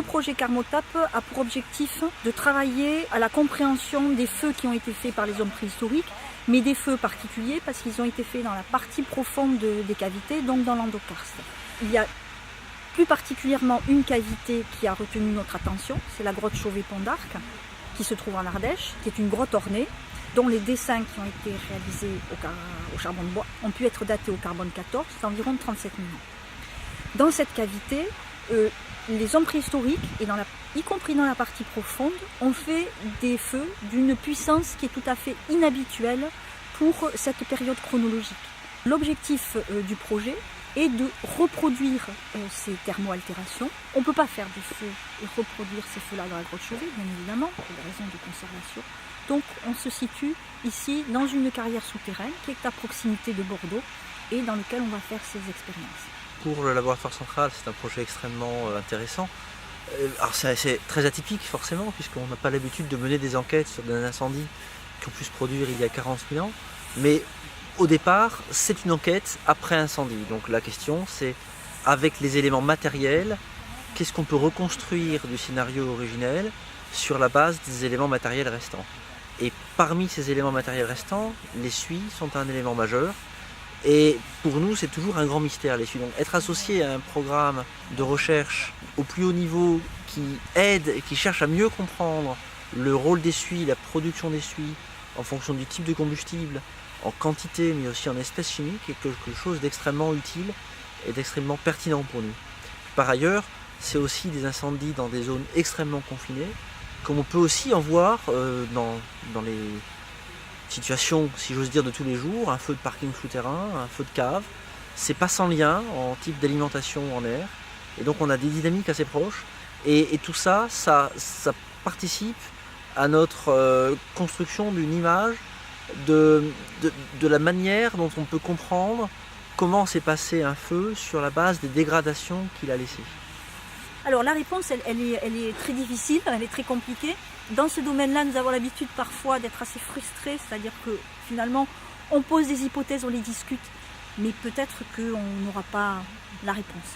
projet Carmotap a pour objectif de travailler à la compréhension des feux qui ont été faits par les hommes préhistoriques, mais des feux particuliers parce qu'ils ont été faits dans la partie profonde des cavités, donc dans l'endokarst. Il y a plus particulièrement une cavité qui a retenu notre attention, c'est la grotte Chauvet-Pont d'Arc, qui se trouve en Ardèche, qui est une grotte ornée, dont les dessins qui ont été réalisés au charbon de bois ont pu être datés au carbone 14, c'est environ 37 000 ans. Dans cette cavité, les hommes préhistoriques, y compris dans la partie profonde, ont fait des feux d'une puissance qui est tout à fait inhabituelle pour cette période chronologique. L'objectif du projet est de reproduire ces thermoaltérations. On ne peut pas faire du feu et reproduire ces feux-là dans la grotte Chauvet, bien évidemment, pour des raisons de conservation. Donc on se situe ici dans une carrière souterraine qui est à proximité de Bordeaux et dans laquelle on va faire ces expériences. Pour le laboratoire central, c'est un projet extrêmement intéressant. Alors c'est très atypique forcément, puisqu'on n'a pas l'habitude de mener des enquêtes sur des incendies qui ont pu se produire il y a 40 000 ans. Mais au départ, c'est une enquête après incendie. Donc la question, c'est avec les éléments matériels, qu'est-ce qu'on peut reconstruire du scénario originel sur la base des éléments matériels restants. Et parmi ces éléments matériels restants, les suies sont un élément majeur. Et pour nous, c'est toujours un grand mystère, les suies. Donc être associé à un programme de recherche au plus haut niveau qui aide et qui cherche à mieux comprendre le rôle des suies, la production des suies, en fonction du type de combustible, en quantité, mais aussi en espèces chimiques, est quelque chose d'extrêmement utile et d'extrêmement pertinent pour nous. Par ailleurs, c'est aussi des incendies dans des zones extrêmement confinées, comme on peut aussi en voir dans les situation, si j'ose dire, de tous les jours, un feu de parking souterrain, un feu de cave, c'est pas sans lien en type d'alimentation en air, et donc on a des dynamiques assez proches, et tout ça, ça participe à notre construction d'une image de la manière dont on peut comprendre comment s'est passé un feu sur la base des dégradations qu'il a laissées. Alors la réponse, elle est très difficile, elle est très compliquée. Dans ce domaine-là, nous avons l'habitude parfois d'être assez frustrés, c'est-à-dire que finalement, on pose des hypothèses, on les discute, mais peut-être qu'on n'aura pas la réponse.